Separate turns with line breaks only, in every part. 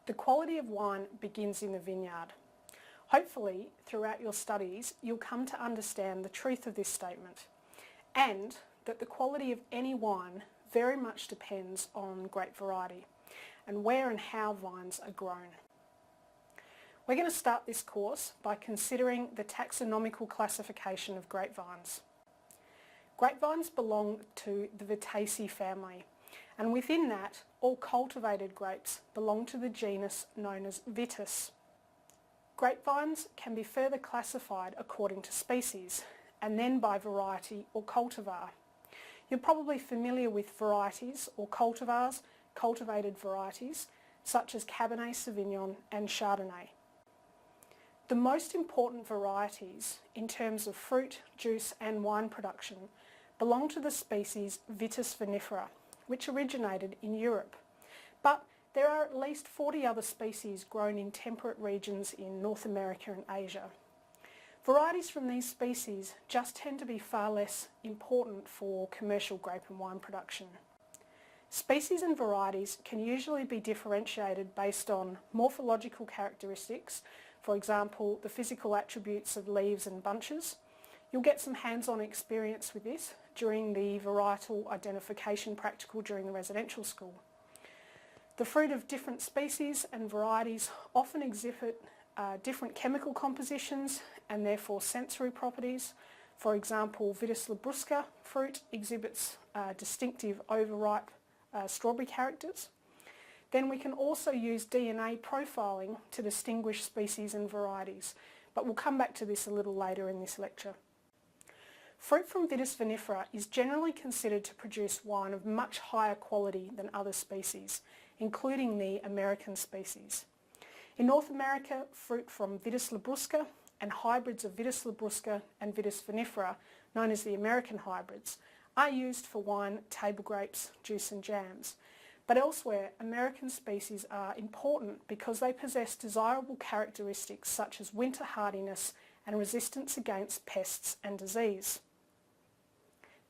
The quality of wine begins in the vineyard. Hopefully, throughout your studies, you'll come to understand the truth of this statement and that the quality of any wine very much depends on grape variety and where and how vines are grown. We're going to start this course by considering the taxonomical classification of grapevines. Grapevines belong to the Varieties family, and within that, all cultivated grapes belong to the genus known as Vitis. Grapevines can be further classified according to species, and then by variety or cultivar. You're probably familiar with varieties or cultivars, cultivated varieties, such as Cabernet Sauvignon and Chardonnay. The most important varieties in terms of fruit, juice and wine production belong to the species Vitis vinifera, which originated in Europe. But there are at least 40 other species grown in temperate regions in North America and Asia. Varieties from these species just tend to be far less important for commercial grape and wine production. Species and varieties can usually be differentiated based on morphological characteristics, for example, the physical attributes of leaves and bunches. You'll get some hands-on experience with this during the varietal identification practical during the residential school. The fruit of different species and varieties often exhibit different chemical compositions and therefore sensory properties. For example, Vitis labrusca fruit exhibits distinctive overripe strawberry characters. Then we can also use DNA profiling to distinguish species and varieties, but we'll come back to this a little later in this lecture. Fruit from Vitis vinifera is generally considered to produce wine of much higher quality than other species, including the American species. In North America, fruit from Vitis labrusca and hybrids of Vitis labrusca and Vitis vinifera, known as the American hybrids, are used for wine, table grapes, juice and jams. But elsewhere, American species are important because they possess desirable characteristics such as winter hardiness and resistance against pests and disease.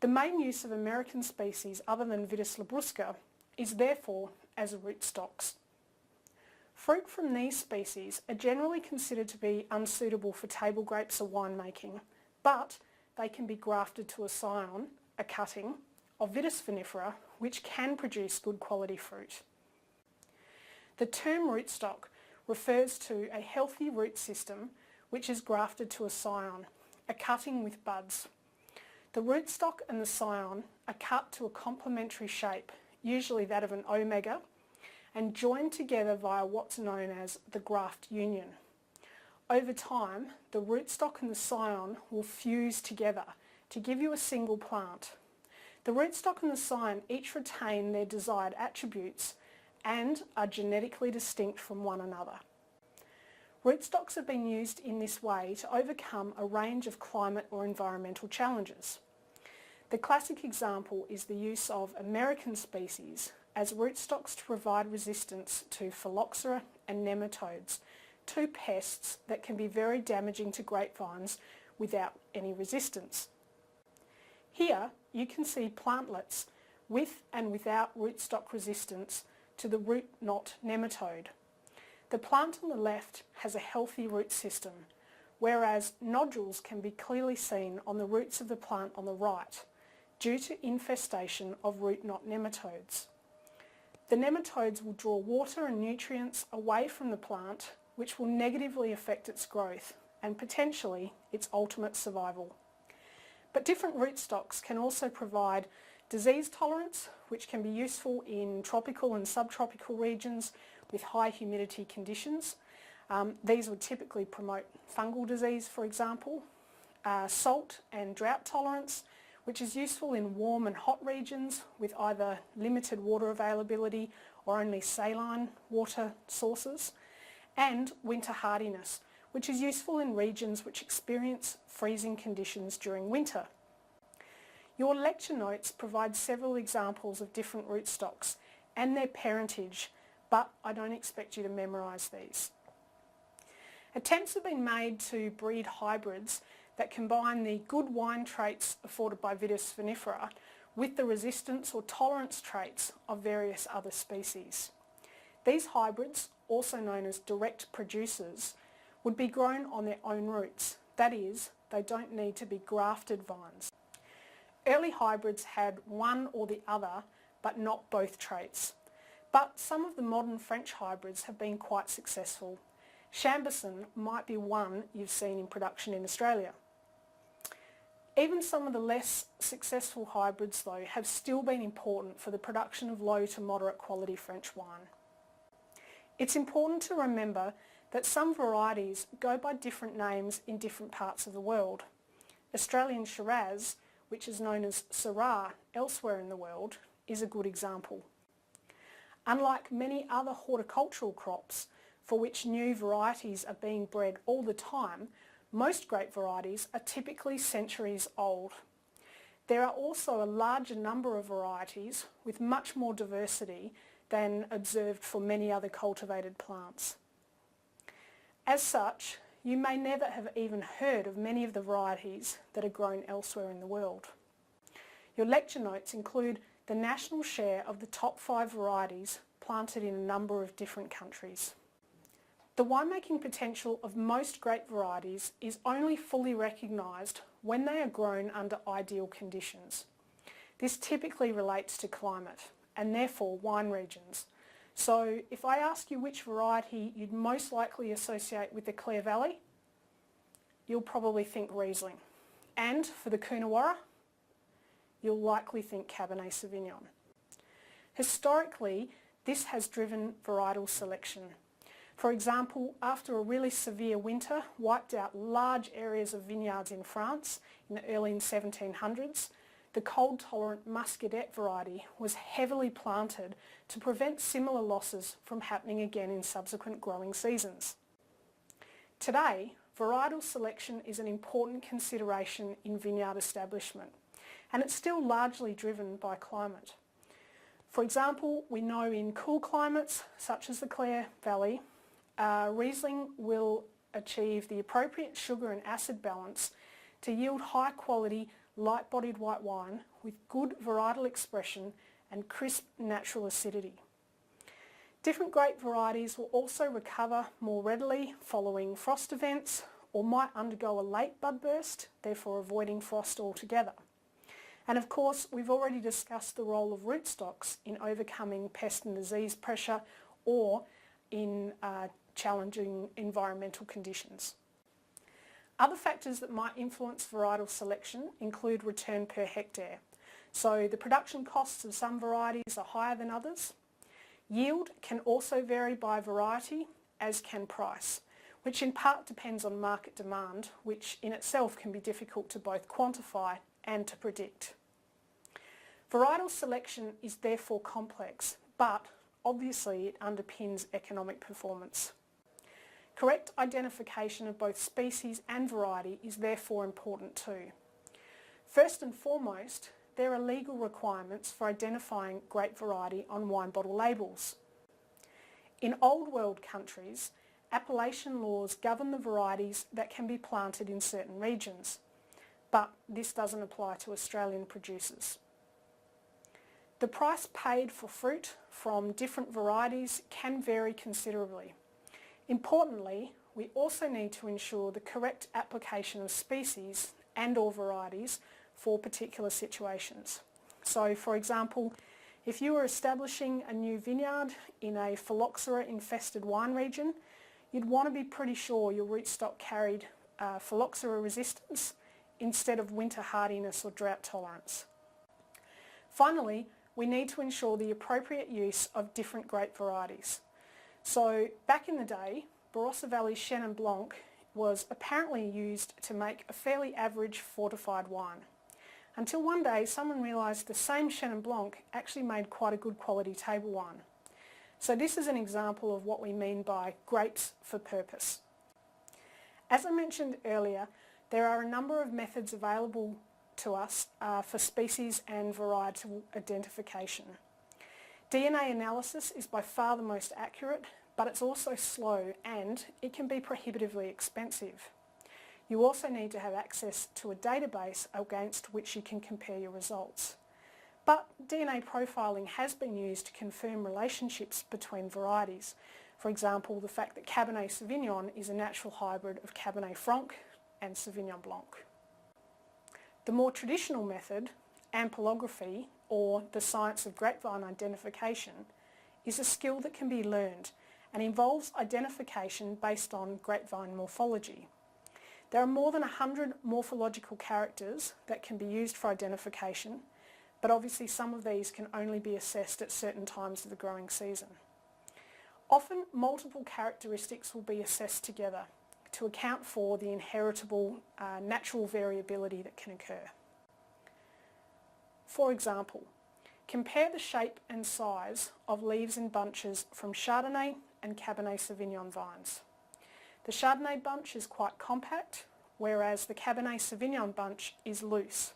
The main use of American species other than Vitis labrusca is therefore as rootstocks. Fruit from these species are generally considered to be unsuitable for table grapes or winemaking, but they can be grafted to a scion, a cutting, of Vitis vinifera, which can produce good quality fruit. The term rootstock refers to a healthy root system which is grafted to a scion, a cutting with buds. The rootstock and the scion are cut to a complementary shape, usually that of an omega, and joined together via what's known as the graft union. Over time, the rootstock and the scion will fuse together to give you a single plant. The rootstock and the scion each retain their desired attributes and are genetically distinct from one another. Rootstocks have been used in this way to overcome a range of climate or environmental challenges. The classic example is the use of American species as rootstocks to provide resistance to phylloxera and nematodes, two pests that can be very damaging to grapevines without any resistance. Here you can see plantlets with and without rootstock resistance to the root knot nematode. The plant on the left has a healthy root system, whereas nodules can be clearly seen on the roots of the plant on the right due to infestation of root knot nematodes. The nematodes will draw water and nutrients away from the plant, which will negatively affect its growth and potentially its ultimate survival. But different rootstocks can also provide disease tolerance, which can be useful in tropical and subtropical regions with high humidity conditions. These would typically promote fungal disease, for example. Salt and drought tolerance, which is useful in warm and hot regions with either limited water availability or only saline water sources. And winter hardiness, which is useful in regions which experience freezing conditions during winter. Your lecture notes provide several examples of different rootstocks and their parentage, but I don't expect you to memorise these. Attempts have been made to breed hybrids that combine the good wine traits afforded by Vitis vinifera with the resistance or tolerance traits of various other species. These hybrids also known as direct producers, would be grown on their own roots. That is, they don't need to be grafted vines. Early hybrids had one or the other, but not both traits. But some of the modern French hybrids have been quite successful. Chambourcin might be one you've seen in production in Australia. Even some of the less successful hybrids, though, have still been important for the production of low to moderate quality French wine. It's important to remember that some varieties go by different names in different parts of the world. Australian Shiraz, which is known as Syrah elsewhere in the world, is a good example. Unlike many other horticultural crops for which new varieties are being bred all the time, most grape varieties are typically centuries old. There are also a larger number of varieties with much more diversity than observed for many other cultivated plants. As such, you may never have even heard of many of the varieties that are grown elsewhere in the world. Your lecture notes include the national share of the top 5 varieties planted in a number of different countries. The winemaking potential of most grape varieties is only fully recognised when they are grown under ideal conditions. This typically relates to climate and therefore wine regions. So if I ask you which variety you'd most likely associate with the Clare Valley, you'll probably think Riesling. And for the Coonawarra, you'll likely think Cabernet Sauvignon. Historically, this has driven varietal selection. For example, after a really severe winter wiped out large areas of vineyards in France in the early 1700s, the cold-tolerant Muscadet variety was heavily planted to prevent similar losses from happening again in subsequent growing seasons. Today, varietal selection is an important consideration in vineyard establishment, and it's still largely driven by climate. For example, we know in cool climates such as the Clare Valley, Riesling will achieve the appropriate sugar and acid balance to yield high quality, light-bodied white wine with good varietal expression and crisp natural acidity. Different grape varieties will also recover more readily following frost events or might undergo a late bud burst, therefore avoiding frost altogether. And of course, we've already discussed the role of rootstocks in overcoming pest and disease pressure or in challenging environmental conditions. Other factors that might influence varietal selection include return per hectare. So the production costs of some varieties are higher than others. Yield can also vary by variety, as can price, which in part depends on market demand, which in itself can be difficult to both quantify and to predict. Varietal selection is therefore complex, but obviously it underpins economic performance. Correct identification of both species and variety is therefore important too. First and foremost, there are legal requirements for identifying grape variety on wine bottle labels. In Old World countries, appellation laws govern the varieties that can be planted in certain regions, but this doesn't apply to Australian producers. The price paid for fruit from different varieties can vary considerably. Importantly, we also need to ensure the correct application of species and/or varieties for particular situations. So, for example, if you were establishing a new vineyard in a phylloxera-infested wine region, you'd want to be pretty sure your rootstock carried phylloxera resistance instead of winter hardiness or drought tolerance. Finally, we need to ensure the appropriate use of different grape varieties. So back in the day, Barossa Valley Chenin Blanc was apparently used to make a fairly average fortified wine. Until one day someone realised the same Chenin Blanc actually made quite a good quality table wine. So this is an example of what we mean by grapes for purpose. As I mentioned earlier, there are a number of methods available to us for species and varietal identification. DNA analysis is by far the most accurate, but it's also slow and it can be prohibitively expensive. You also need to have access to a database against which you can compare your results. But DNA profiling has been used to confirm relationships between varieties. For example, the fact that Cabernet Sauvignon is a natural hybrid of Cabernet Franc and Sauvignon Blanc. The more traditional method, ampelography, or the science of grapevine identification, is a skill that can be learned and involves identification based on grapevine morphology. There are more than 100 morphological characters that can be used for identification, but obviously some of these can only be assessed at certain times of the growing season. Often multiple characteristics will be assessed together to account for the inheritable natural variability that can occur. For example, compare the shape and size of leaves and bunches from Chardonnay and Cabernet Sauvignon vines. The Chardonnay bunch is quite compact, whereas the Cabernet Sauvignon bunch is loose.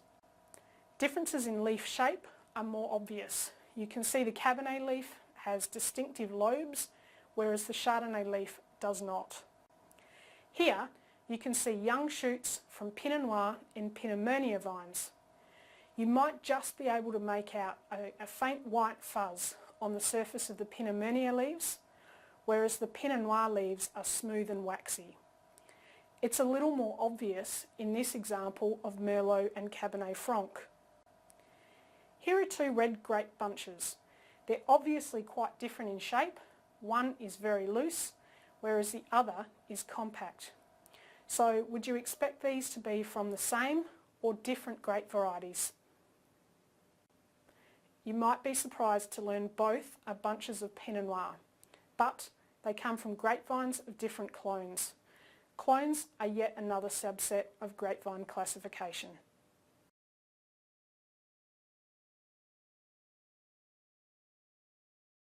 Differences in leaf shape are more obvious. You can see the Cabernet leaf has distinctive lobes, whereas the Chardonnay leaf does not. Here, you can see young shoots from Pinot Noir and Pinot Meunier vines. You might just be able to make out a faint white fuzz on the surface of the Pinot Meunier leaves, whereas the Pinot Noir leaves are smooth and waxy. It's a little more obvious in this example of Merlot and Cabernet Franc. Here are two red grape bunches. They're obviously quite different in shape. One is very loose, whereas the other is compact. So would you expect these to be from the same or different grape varieties? You might be surprised to learn both are bunches of Pinot Noir, but they come from grapevines of different clones. Clones are yet another subset of grapevine classification.